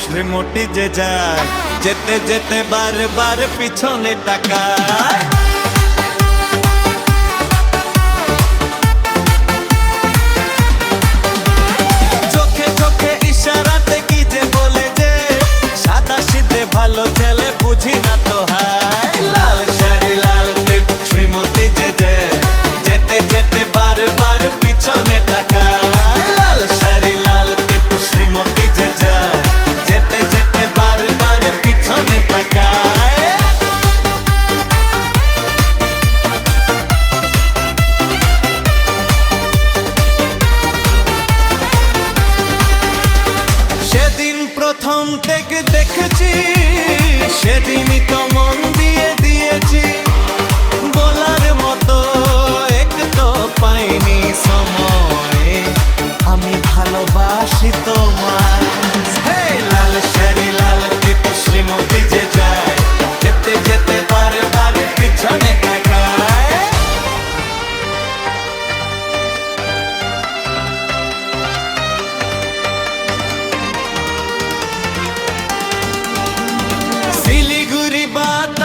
শ্রীমতী যে যায় যেতে যেতে বারবার পিছনে তাকায়। চোখে চোখে ইশারাতে কি যে বলে যে সাদা সিধে ভালো ছেলে বুঝি না তো হায়। লাল শাড়ি লাল টিপ শ্রীমতী যে যায় যেতে যেতে বারবার পিছনে তাকায়। লাল শাড়ি লাল টিপ শ্রীমতী যে যায় যেতে যেতে বারবার পিছনে তাকায়। সেদিন প্রথম থেকে দেখেছি সেদিনই তো মন দিয়ে দিয়েছি। বলার মতো একটু পাইনি সময় আমি ভালোবাসি তোমায়। হে লাল শাড়ি লাল টিপ শ্রীমতী যে যায় যেতে যেতে বারবার পিছনে তাকায়। শিলিগুড়ি বাদ